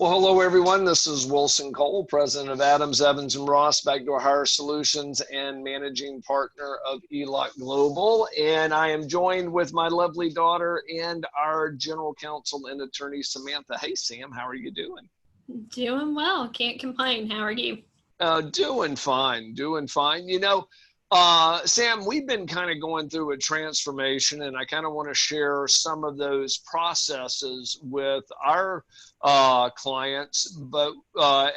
Well, hello, everyone. This is Wilson Cole, president of Adams, Evans, and Ross, Backdoor Hire Solutions, and managing partner of ELOC Global. And I am joined with my lovely daughter and our general counsel and attorney, Samantha. Hey, Sam, how are you doing? Doing well. Can't complain. How are you? Doing fine, doing fine. Sam, we've been kind of going through a transformation, and I kind of want to share some of those processes with our clients. But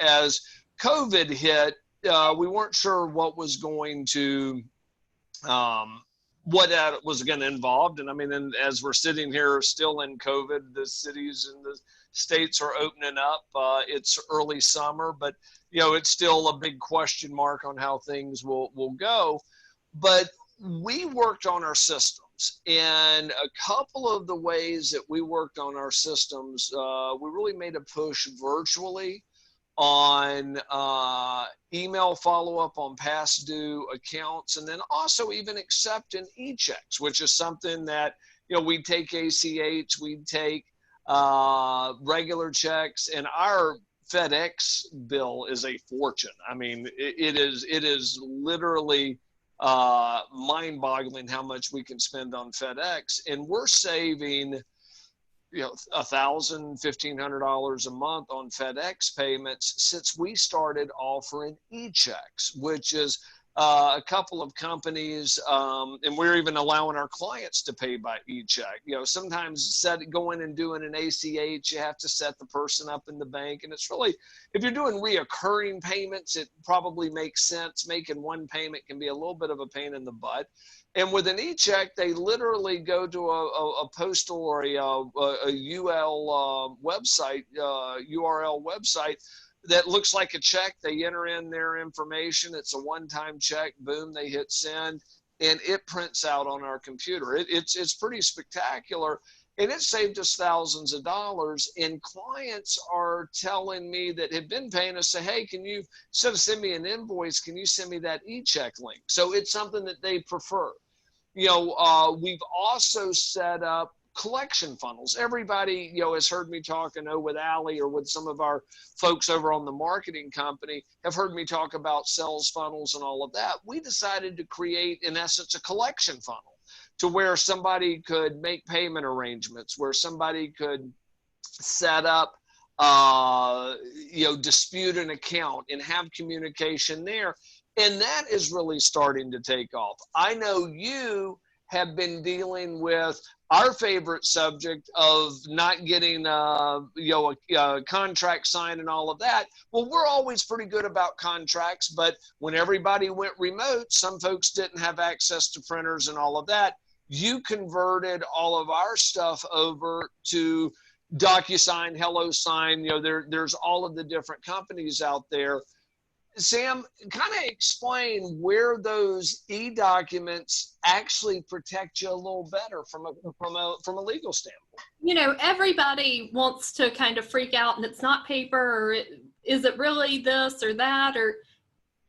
as COVID hit, we weren't sure what was going to, what that was going to involve. And I mean, and as we're sitting here still in COVID, the cities and the states are opening up. It's early summer, but it's still a big question mark on how things will go. But we worked on our systems, and a couple of the ways that we worked on our systems, we really made a push virtually on email follow-up on past due accounts, and then also even accepting e-checks, which is something that, we take ACH, we take regular checks, and our FedEx bill is a fortune. I mean, it is literally mind-boggling how much we can spend on FedEx, and we're saving $1,000, $1,500 a month on FedEx payments since we started offering e-checks, which is a couple of companies, and we're even allowing our clients to pay by e-check. Sometimes going and doing an ACH, you have to set the person up in the bank, and it's really, if you're doing reoccurring payments, it probably makes sense. Making one payment can be a little bit of a pain in the butt. And with an e-check, they literally go to a postal or a UL website, URL website that looks like a check. They enter in their information. It's a one-time check. Boom, they hit send, and it prints out on our computer. It's pretty spectacular, and it saved us thousands of dollars. And clients are telling me that have been paying us, say, hey, can you, instead of send me an invoice, can you send me that e-check link? So it's something that they prefer. We've also set up collection funnels. Everybody, has heard me talk, I know with Allie or with some of our folks over on the marketing company have heard me talk about sales funnels and all of that. We decided to create, in essence, a collection funnel to where somebody could make payment arrangements, where somebody could set up, dispute an account and have communication there. And that is really starting to take off. I know you have been dealing with our favorite subject of not getting a contract signed and all of that. Well, we're always pretty good about contracts, but when everybody went remote, some folks didn't have access to printers and all of that. You converted all of our stuff over to DocuSign, HelloSign. There's all of the different companies out there. Sam, kind of explain where those e-documents actually protect you a little better from a legal standpoint. Everybody wants to kind of freak out, and it's not paper, or is it really this or that,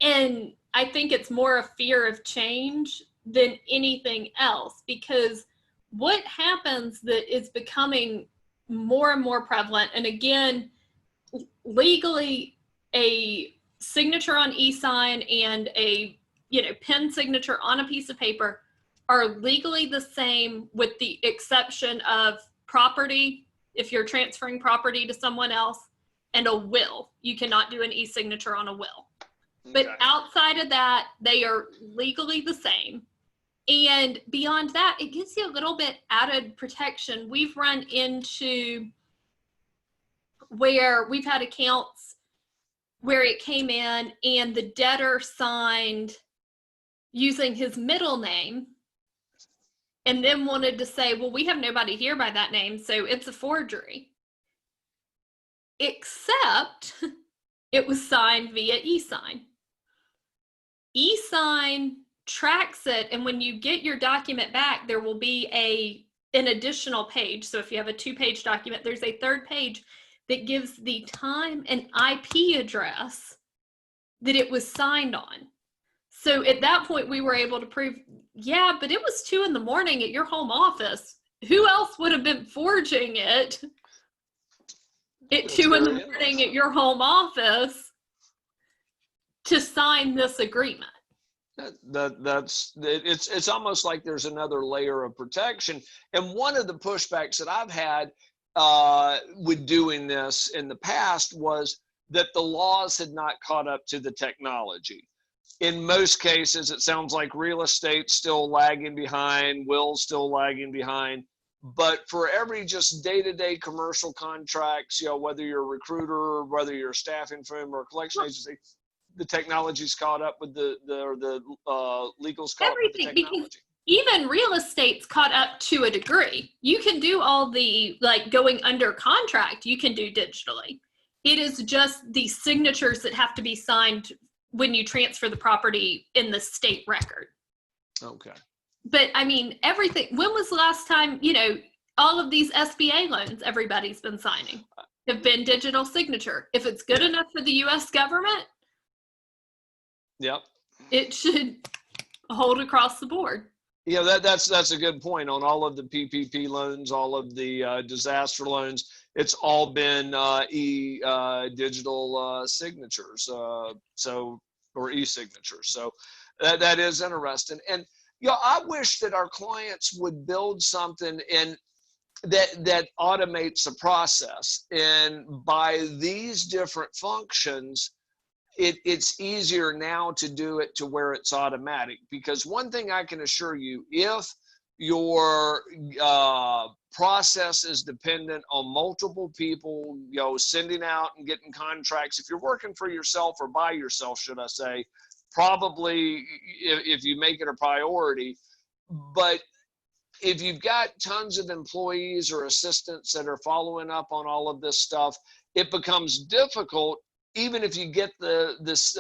and I think it's more a fear of change than anything else, because what happens that is becoming more and more prevalent, and again, legally, a signature on e-sign and a pen signature on a piece of paper are legally the same, with the exception of property. If you're transferring property to someone else, and a will, you cannot do an e-signature on a will. Okay. But outside of that, they are legally the same. And beyond that, it gives you a little bit added protection. We've run into where we've had accounts where it came in and the debtor signed using his middle name and then wanted to say, well, we have nobody here by that name, so it's a forgery. Except it was signed via e-sign. E-sign tracks it, and when you get your document back, there will be an additional page. So if you have a 2-page document, there's a 3rd page that gives the time and IP address that it was signed on. So at that point, we were able to prove, yeah, but it was 2 in the morning at your home office. Who else would have been forging it? at 2 in the morning at your home office to sign this agreement. It's almost like there's another layer of protection. And one of the pushbacks that I've had with doing this in the past was that the laws had not caught up to the technology. In most cases, it sounds like real estate's still lagging behind, will's still lagging behind. But for every just day-to-day commercial contracts, whether you're a recruiter, whether you're a staffing firm or a collection agency, the technology's caught up with the legal's caught up with the technology. Even real estate's caught up to a degree. You can do all the, like, going under contract, you can do digitally. It is just the signatures that have to be signed when you transfer the property in the state record. Okay. But I mean, everything, when was the last time, all of these SBA loans everybody's been signing have been digital signature. If it's good enough for the US government, yep, it should hold across the board. That's a good point. On all of the PPP loans, all of the disaster loans, it's all been digital signatures, or e-signatures. So that is interesting. And I wish that our clients would build something that automates the process. And by these different functions, it's easier now to do it to where it's automatic. Because one thing I can assure you, if your process is dependent on multiple people, sending out and getting contracts, if you're working for yourself or by yourself, should I say, probably if you make it a priority. But if you've got tons of employees or assistants that are following up on all of this stuff, it becomes difficult. Even if you get this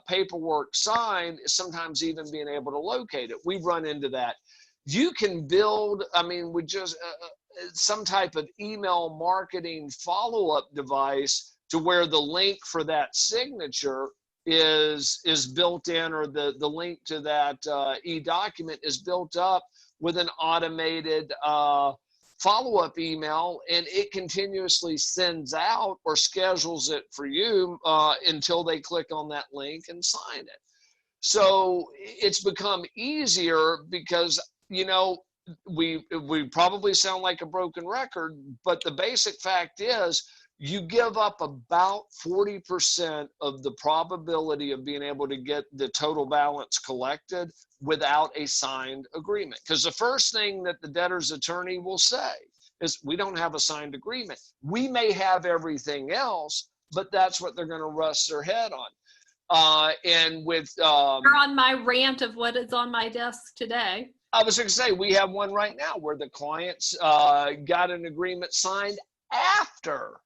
paperwork signed, sometimes even being able to locate it. We've run into that. You can build, with just some type of email marketing follow-up device to where the link for that signature is built in, or the link to that e-document is built up with an automated follow-up email, and it continuously sends out or schedules it for you until they click on that link and sign it. So it's become easier because, we probably sound like a broken record, but the basic fact is you give up about 40% of the probability of being able to get the total balance collected without a signed agreement. Because the first thing that the debtor's attorney will say is, we don't have a signed agreement. We may have everything else, but that's what they're going to rust their head on. And with you're on my rant of what is on my desk today. I was going to say, we have one right now where the clients got an agreement signed after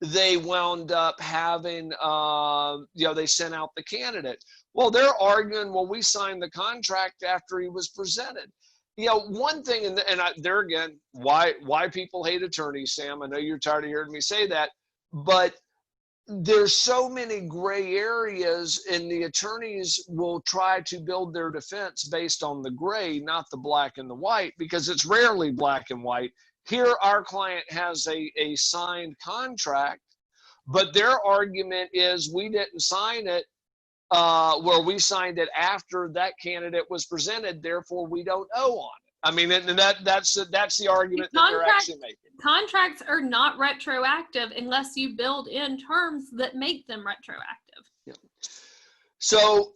they wound up having, they sent out the candidate. Well, they're arguing, well, we signed the contract after he was presented. One thing, and there again, why people hate attorneys, Sam. I know you're tired of hearing me say that, but there's so many gray areas, and the attorneys will try to build their defense based on the gray, not the black and the white, because it's rarely black and white. Here, our client has a signed contract, but their argument is, we didn't sign it, we signed it after that candidate was presented, therefore we don't owe on it. And that's the argument that they're actually making. Contracts are not retroactive unless you build in terms that make them retroactive. Yeah. So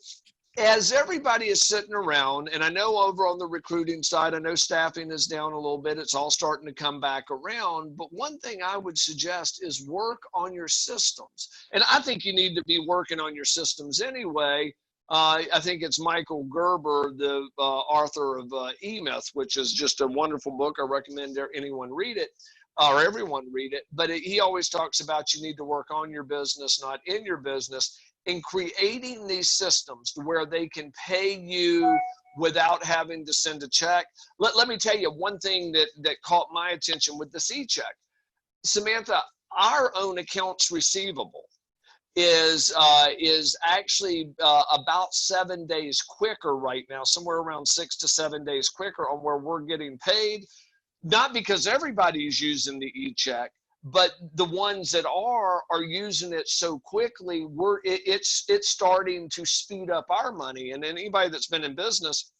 as everybody is sitting around, and I know over on the recruiting side, I know staffing is down a little bit. It's all starting to come back around. But one thing I would suggest is work on your systems. And I think you need to be working on your systems anyway. I think it's Michael Gerber, the author of E-Myth, which is just a wonderful book. I recommend anyone read it, or everyone read it. But he always talks about you need to work on your business, not in your business, in creating these systems to where they can pay you without having to send a check. Let me tell you one thing that caught my attention with this e-check. Samantha, our own accounts receivable is actually about 7 days quicker right now, somewhere around 6 to 7 days quicker on where we're getting paid. Not because everybody is using the e-check, but the ones that are using it so quickly, it's starting to speed up our money. And anybody that's been in business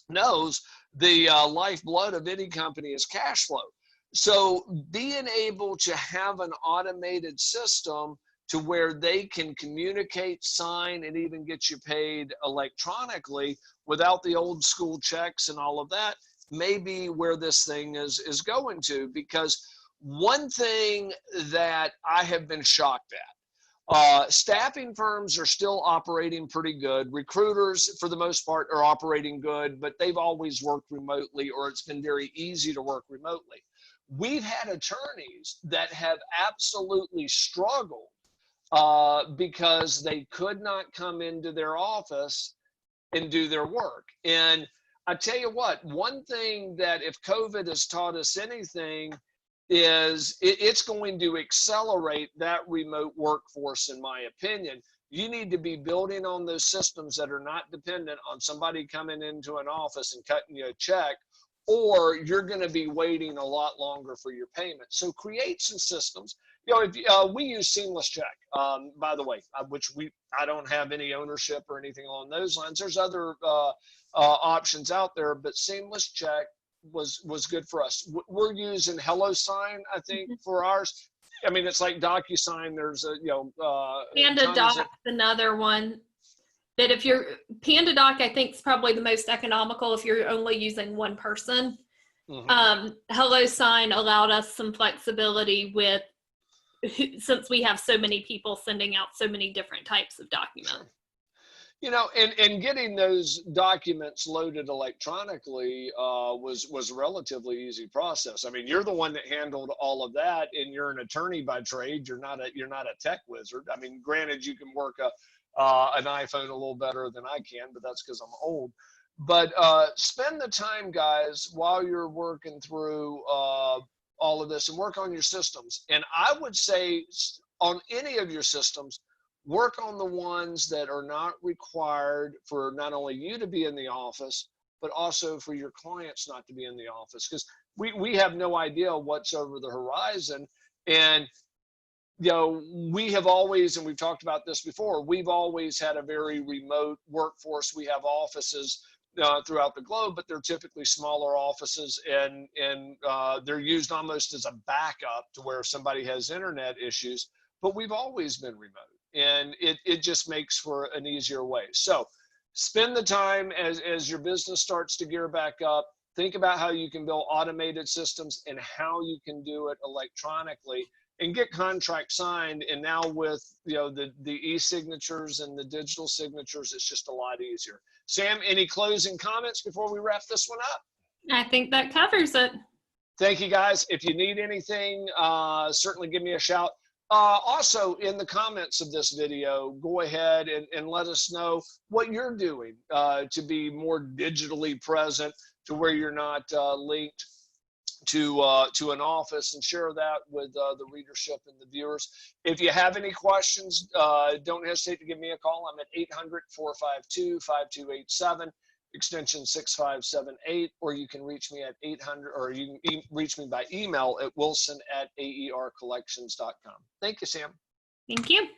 knows the lifeblood of any company is cash flow. So being able to have an automated system to where they can communicate, sign, and even get you paid electronically without the old school checks and all of that, may be where this thing is going to. Because one thing that I have been shocked at, staffing firms are still operating pretty good. Recruiters, for the most part, are operating good, but they've always worked remotely, or it's been very easy to work remotely. We've had attorneys that have absolutely struggled because they could not come into their office and do their work. And I tell you what, one thing that if COVID has taught us anything is it's going to accelerate that remote workforce, in my opinion. You need to be building on those systems that are not dependent on somebody coming into an office and cutting you a check, or you're going to be waiting a lot longer for your payment. So create some systems. You know, if we use Seamless Check, by the way, which I don't have any ownership or anything along those lines. There's other options out there, but Seamless Check was good for us. We're using HelloSign, I think, for ours. I mean, it's like DocuSign. There's a, PandaDoc's another one that if you're, PandaDoc, I think is probably the most economical if you're only using one person. HelloSign allowed us some flexibility with, since we have so many people sending out so many different types of documents. You know, and getting those documents loaded electronically was a relatively easy process. I mean, you're the one that handled all of that, and you're an attorney by trade. You're not a tech wizard. I mean, granted, you can work an iPhone a little better than I can, but that's because I'm old. But spend the time, guys, while you're working through all of this, and work on your systems. And I would say on any of your systems, work on the ones that are not required for not only you to be in the office, but also for your clients not to be in the office, because we have no idea what's over the horizon. And you know, we have always, and we've talked about this before, we've always had a very remote workforce. We have offices throughout the globe, but they're typically smaller offices, and they're used almost as a backup to where somebody has internet issues. But we've always been remote, and it just makes for an easier way. So spend the time as your business starts to gear back up. Think about how you can build automated systems and how you can do it electronically, and get contracts signed. And now with the e-signatures and the digital signatures, it's just a lot easier. Sam, any closing comments before we wrap this one up? I think that covers it. Thank you, guys. If you need anything, certainly give me a shout. Also, in the comments of this video, go ahead and let us know what you're doing to be more digitally present, to where you're not linked to an office, and share that with the readership and the viewers. If you have any questions, don't hesitate to give me a call. I'm at 800-452-5287, extension 6578, or you can reach me at 800, or you can reach me by email at wilson@aercollections.com. Thank you, Sam. Thank you.